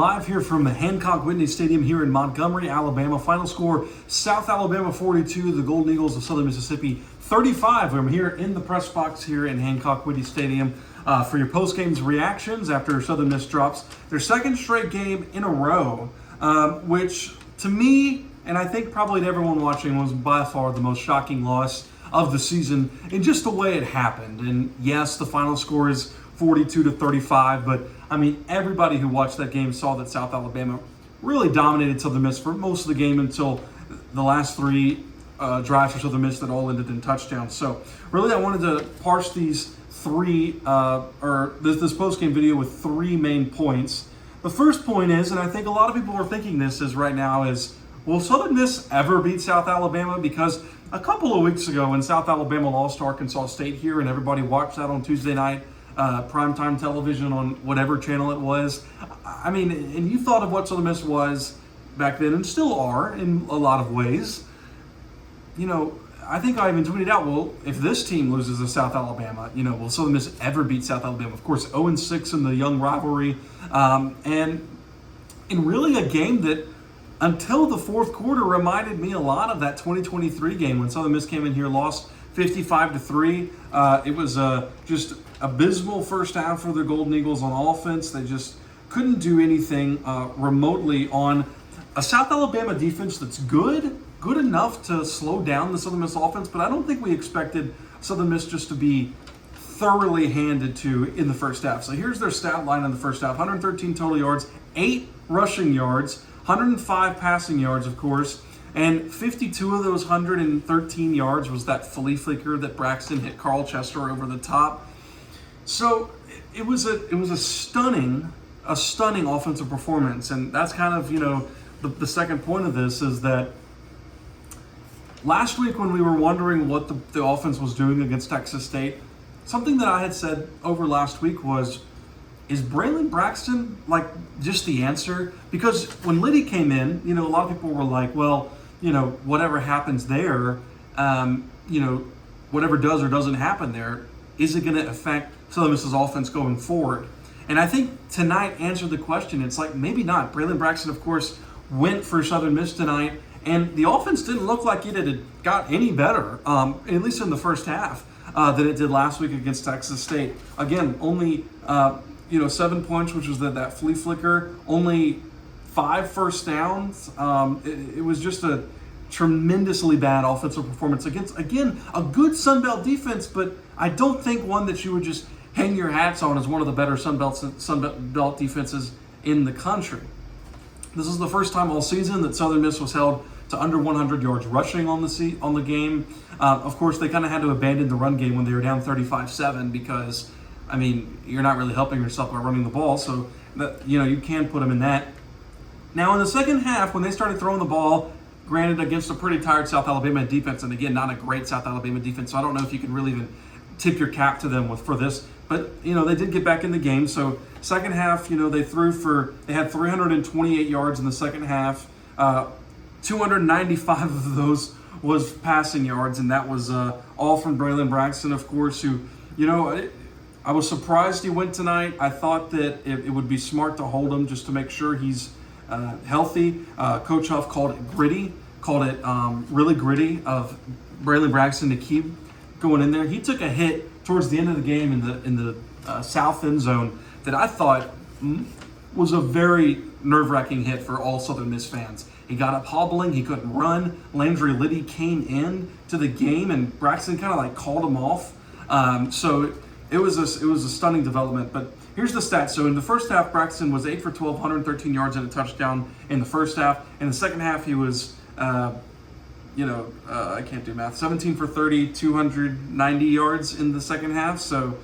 Live here from the Hancock Whitney Stadium here in Montgomery, Alabama. Final score, South Alabama 42, the Golden Eagles of Southern Mississippi 35. I'm here in the press box here in Hancock Whitney Stadium for your post-game's reactions after Southern Miss drops their second straight game in a row, which to me, and I think probably to everyone watching, was by far the most shocking loss of the season in just the way it happened. And yes, the final score is 42-35, but I mean, everybody who watched that game saw that South Alabama really dominated Southern Miss for most of the game until the last three drives for Southern Miss that all ended in touchdowns. So really, I wanted to parse these three, this post-game video with three main points. The first point is, and I think a lot of people are thinking this is right now, is will Southern Miss ever beat South Alabama? Because a couple of weeks ago when South Alabama lost to Arkansas State here and everybody watched that on Tuesday night, primetime television on whatever channel it was. I mean, and you thought of what Southern Miss was back then and still are in a lot of ways. You know, I think I even tweeted out, well, if this team loses to South Alabama, you know, will Southern Miss ever beat South Alabama? Of course, 0-6 in the young rivalry. And in really a game that until the fourth quarter reminded me a lot of that 2023 game when Southern Miss came in here, lost 55-3. It was just abysmal first half for the Golden Eagles on offense. They just couldn't do anything remotely on a South Alabama defense that's good enough to slow down the Southern Miss offense, but I don't think we expected Southern Miss just to be thoroughly handed to in the first half. So here's their stat line in the first half: 113 total yards, 8 rushing yards, 105 passing yards, of course. And 52 of those 113 yards was that flea flicker that Braxton hit Carl Chester over the top. So it was a stunning offensive performance, and that's kind of, you know, the second point of this is that last week when we were wondering what the offense was doing against Texas State, something that I had said over last week was, is Braylon Braxton like just the answer? Because when Liddy came in, you know, a lot of people were like, well, you know, whatever happens there, you know, whatever does or doesn't happen there, is it going to affect Southern Miss's offense going forward? And I think tonight answered the question. It's like, maybe not. Braylon Braxton, of course, went for Southern Miss tonight, and the offense didn't look like it had got any better, at least in the first half, than it did last week against Texas State. Again, only 7 points, which was that flea flicker, only 5 first downs. It was just a tremendously bad offensive performance against, again, a good Sun Belt defense, but I don't think one that you would just hang your hats on as one of the better Sun Belt defenses in the country. This is the first time all season that Southern Miss was held to under 100 yards rushing on the game. Of course, they kind of had to abandon the run game when they were down 35-7 because, I mean, you're not really helping yourself by running the ball, so that, you know, you can put them in that. Now, in the second half, when they started throwing the ball, granted against a pretty tired South Alabama defense, and again, not a great South Alabama defense, so I don't know if you can really even tip your cap to them for this, but, you know, they did get back in the game. So second half, you know, they had 328 yards in the second half. 295 of those was passing yards, and that was all from Braylon Braxton, of course, who, you know, I was surprised he went tonight. I thought that it would be smart to hold him just to make sure he's healthy. Coach Huff called it really gritty of Braylon Braxton to keep going in there. He took a hit towards the end of the game in the south end zone that I thought was a very nerve-wracking hit for all Southern Miss fans. He got up hobbling, he couldn't run. Landry Liddy came in to the game, and Braxton kind of like called him off. So it was a stunning development. But here's the stats. So in the first half, Braxton was 8 for 12, 113 yards and a touchdown in the first half. In the second half, he was, I can't do math, 17 for 30, 290 yards in the second half. So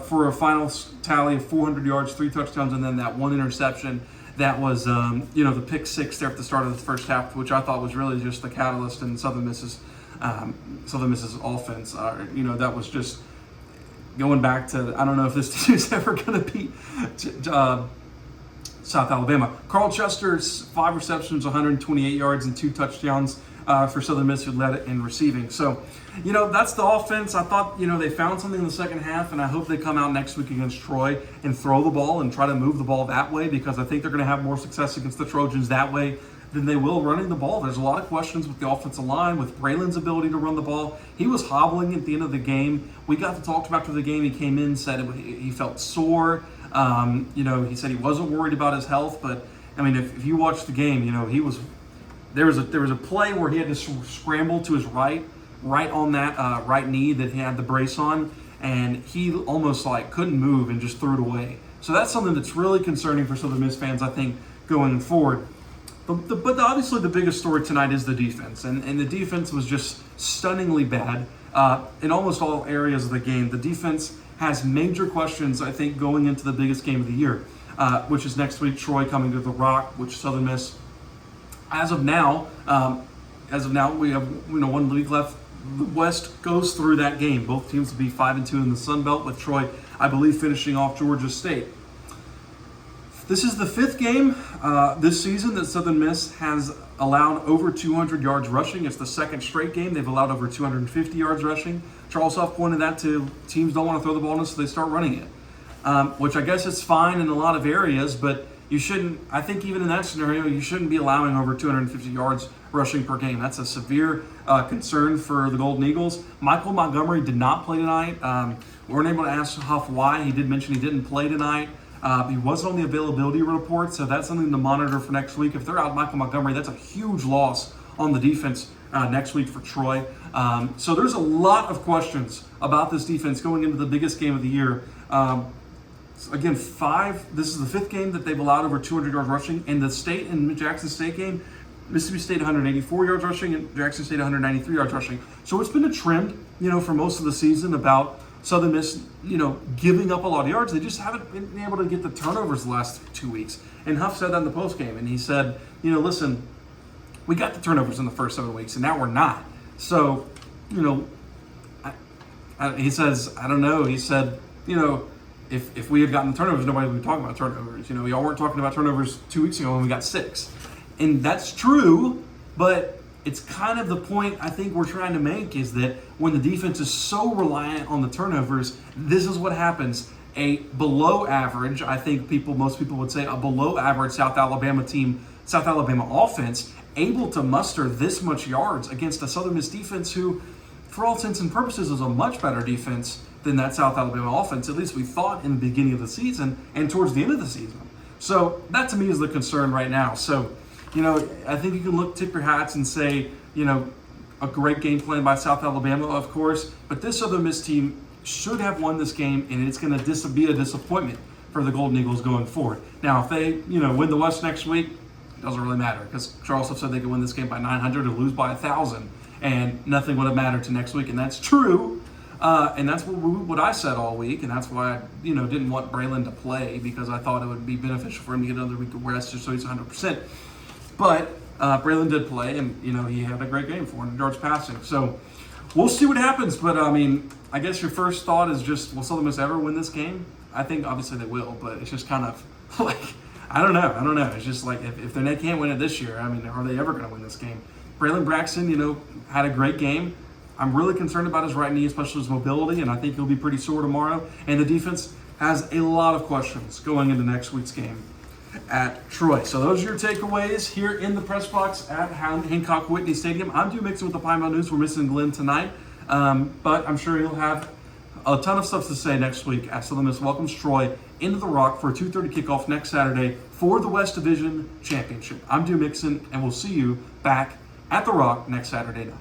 for a final tally of 400 yards, 3 touchdowns, and then that 1 interception. That was, the pick 6 there at the start of the first half, which I thought was really just the catalyst in Southern Miss's offense. That was just going back to, I don't know if this team is ever going to beat South Alabama. Carl Chester, 5 receptions, 128 yards, and 2 touchdowns. for Southern Miss, who led it in receiving. So, that's the offense. I thought, they found something in the second half, and I hope they come out next week against Troy and throw the ball and try to move the ball that way, because I think they're going to have more success against the Trojans that way than they will running the ball. There's a lot of questions with the offensive line, with Braylon's ability to run the ball. He was hobbling at the end of the game. We got to talk to him after the game. He came in, said he felt sore. He said he wasn't worried about his health, but if you watch the game, there was a play where he had to scramble to his right on that right knee that he had the brace on, and he almost couldn't move and just threw it away. So that's something that's really concerning for Southern Miss fans, I think, going forward. But obviously the biggest story tonight is the defense, and the defense was just stunningly bad in almost all areas of the game. The defense has major questions, I think, going into the biggest game of the year, which is next week, Troy coming to the Rock, which Southern Miss, as of now, we have 1 week left. The West goes through that game. Both teams will be 5-2 in the Sun Belt, with Troy, I believe, finishing off Georgia State. This is the 5th game this season that Southern Miss has allowed over 200 yards rushing. It's the 2nd straight game they've allowed over 250 yards rushing. Charles Huff pointed that to teams don't want to throw the ball in, so they start running it, which I guess is fine in a lot of areas, but you shouldn't. I think even in that scenario, you shouldn't be allowing over 250 yards rushing per game. That's a severe concern for the Golden Eagles. Michael Montgomery did not play tonight. We weren't able to ask Huff why. He did mention he didn't play tonight. He wasn't on the availability report, so that's something to monitor for next week. If they're out Michael Montgomery, that's a huge loss on the defense next week for Troy. So there's a lot of questions about this defense going into the biggest game of the year. Again, this is the 5th game that they've allowed over 200 yards rushing. In the state and Jackson State game, Mississippi State 184 yards rushing and Jackson State 193 yards rushing. So it's been a trend, for most of the season about Southern Miss, giving up a lot of yards. They just haven't been able to get the turnovers the last 2 weeks. And Huff said that in the postgame, and he said, listen, we got the turnovers in the first 7 weeks, and now we're not. So, he says, I don't know. He said, if we had gotten the turnovers, nobody would be talking about turnovers. Y'all weren't talking about turnovers 2 weeks ago when we got 6. And that's true, but it's kind of the point I think we're trying to make, is that when the defense is so reliant on the turnovers, this is what happens. A below average, I think most people would say a below average South Alabama team, South Alabama offense, able to muster this much yards against a Southern Miss defense who, for all intents and purposes, is a much better defense than that South Alabama offense. At least we thought in the beginning of the season and towards the end of the season. So that to me is the concern right now. So, I think you can tip your hats and say, a great game plan by South Alabama, of course, but this Southern Miss team should have won this game, and it's going to be a disappointment for the Golden Eagles going forward. Now, if they, win the West next week, it doesn't really matter, because Charles said they could win this game by 900 or lose by 1,000, and nothing would have mattered to next week, and that's true. And that's what I said all week, and that's why I didn't want Braylon to play, because I thought it would be beneficial for him to get another week of rest just so he's 100%. But Braylon did play, and he had a great game, 400 yards passing. So we'll see what happens. But I guess your first thought is just, will Southern Miss ever win this game? I think obviously they will, but it's just kind of I don't know. It's just if they can't win it this year, are they ever going to win this game? Braylon Braxton, had a great game. I'm really concerned about his right knee, especially his mobility, and I think he'll be pretty sore tomorrow. And the defense has a lot of questions going into next week's game at Troy. So those are your takeaways here in the press box at Hancock Whitney Stadium. I'm Dima Mixon with the Pine Mountain News. We're missing Glenn tonight, but I'm sure he'll have a ton of stuff to say next week as Southern Miss welcomes Troy into the Rock for a 2:30 kickoff next Saturday for the West Division Championship. I'm Dima Mixon, and we'll see you back at the Rock next Saturday night.